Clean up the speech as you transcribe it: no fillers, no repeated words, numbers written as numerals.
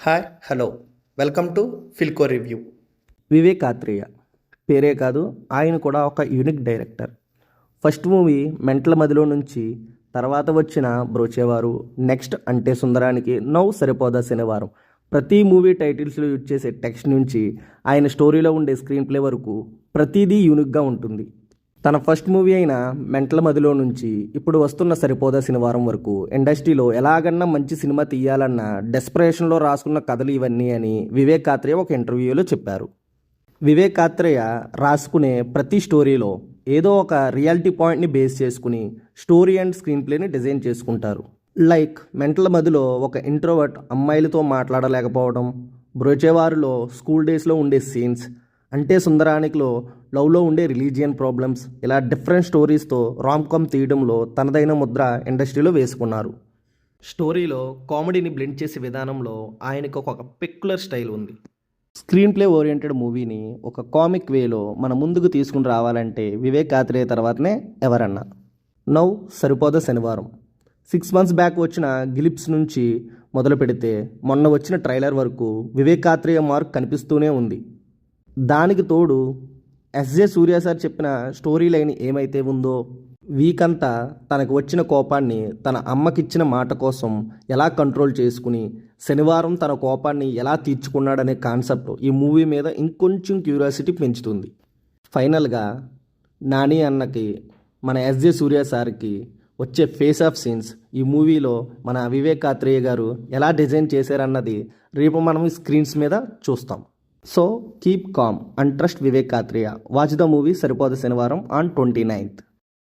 Hi hello welcome to Filco review. Vivek Athreya పేరే కాదు, ఆయన కూడా ఒక unique director. First movie Mental Madhilo నుంచి, తర్వాత వచ్చిన బ్రోచేవారు, నెక్స్ట్ అంటే సుందరానికి, నౌ సరిపోదా శనివారం. ప్రతి మూవీ టైటిల్స్లో యూజ్ చేసే టెక్స్ట్ నుంచి ఆయన స్టోరీలో ఉండే స్క్రీన్ ప్లే వరకు ప్రతిదీ యూనిక్గా ఉంటుంది. తన ఫస్ట్ మూవీ అయిన మెంటల మదిలో నుంచి ఇప్పుడు వస్తున్న సరిపోదా శనివారం వరకు ఇండస్ట్రీలో ఎలాగన్నా మంచి సినిమా తీయాలన్న డెస్పరేషన్లో రాసుకున్న కథలు ఇవన్నీ అని వివేక్ ఆత్రేయ ఒక ఇంటర్వ్యూలో చెప్పారు. వివేక్ ఆత్రేయ రాసుకునే ప్రతి స్టోరీలో ఏదో ఒక రియాలిటీ పాయింట్ని బేస్ చేసుకుని స్టోరీ అండ్ స్క్రీన్ ప్లేని డిజైన్ చేసుకుంటారు. లైక్ మెంటల మదిలో ఒక ఇంట్రోవర్ట్ అమ్మాయిలతో మాట్లాడలేకపోవడం, బ్రోచేవారులో స్కూల్ డేస్లో ఉండే సీన్స్, అంటే సుందరానికిలో లవ్లో ఉండే రిలీజియన్ ప్రాబ్లమ్స్, ఇలా డిఫరెంట్ స్టోరీస్తో రామ్కామ్ తీయడంలో తనదైన ముద్ర ఇండస్ట్రీలో వేసుకున్నారు. స్టోరీలో కామెడీని బ్లెండ్ చేసే విధానంలో ఆయనకు ఒక పెక్యులర్ స్టైల్ ఉంది. స్క్రీన్ ప్లే ఓరియంటెడ్ మూవీని ఒక కామిక్ వేలో మన ముందుకు తీసుకుని రావాలంటే వివేక్ ఆత్రేయ తర్వాతనే ఎవరన్నా. నౌ సరిపోదా శనివారం 6 months బ్యాక్ వచ్చిన గ్లిప్స్ నుంచి మొదలు పెడితే మొన్న వచ్చిన ట్రైలర్ వరకు వివేక్ ఆత్రేయ మార్క్ కనిపిస్తూనే ఉంది. దానికి తోడు ఎస్జే సూర్య సార్ చెప్పిన స్టోరీ లైన్ ఏమైతే ఉందో, వీక్ అంతా తనకు వచ్చిన కోపాన్ని తన అమ్మకిచ్చిన మాట కోసం ఎలా కంట్రోల్ చేసుకుని శనివారం తన కోపాన్ని ఎలా తీర్చుకున్నాడనే కాన్సెప్ట్ ఈ మూవీ మీద ఇంకొంచెం క్యూరియాసిటీ పెంచుతుంది. ఫైనల్గా నాని అన్నకి, మన ఎస్జే సూర్య సార్కి వచ్చే ఫేస్ ఆఫ్ సీన్స్ ఈ మూవీలో మన వివేక్ ఆత్రేయ గారు ఎలా డిజైన్ చేశారన్నది రేపు మనం స్క్రీన్స్ మీద చూస్తాం. So keep calm and trust Vivek Athreya. Watch the movie Saripoda Shanivaram on 29th.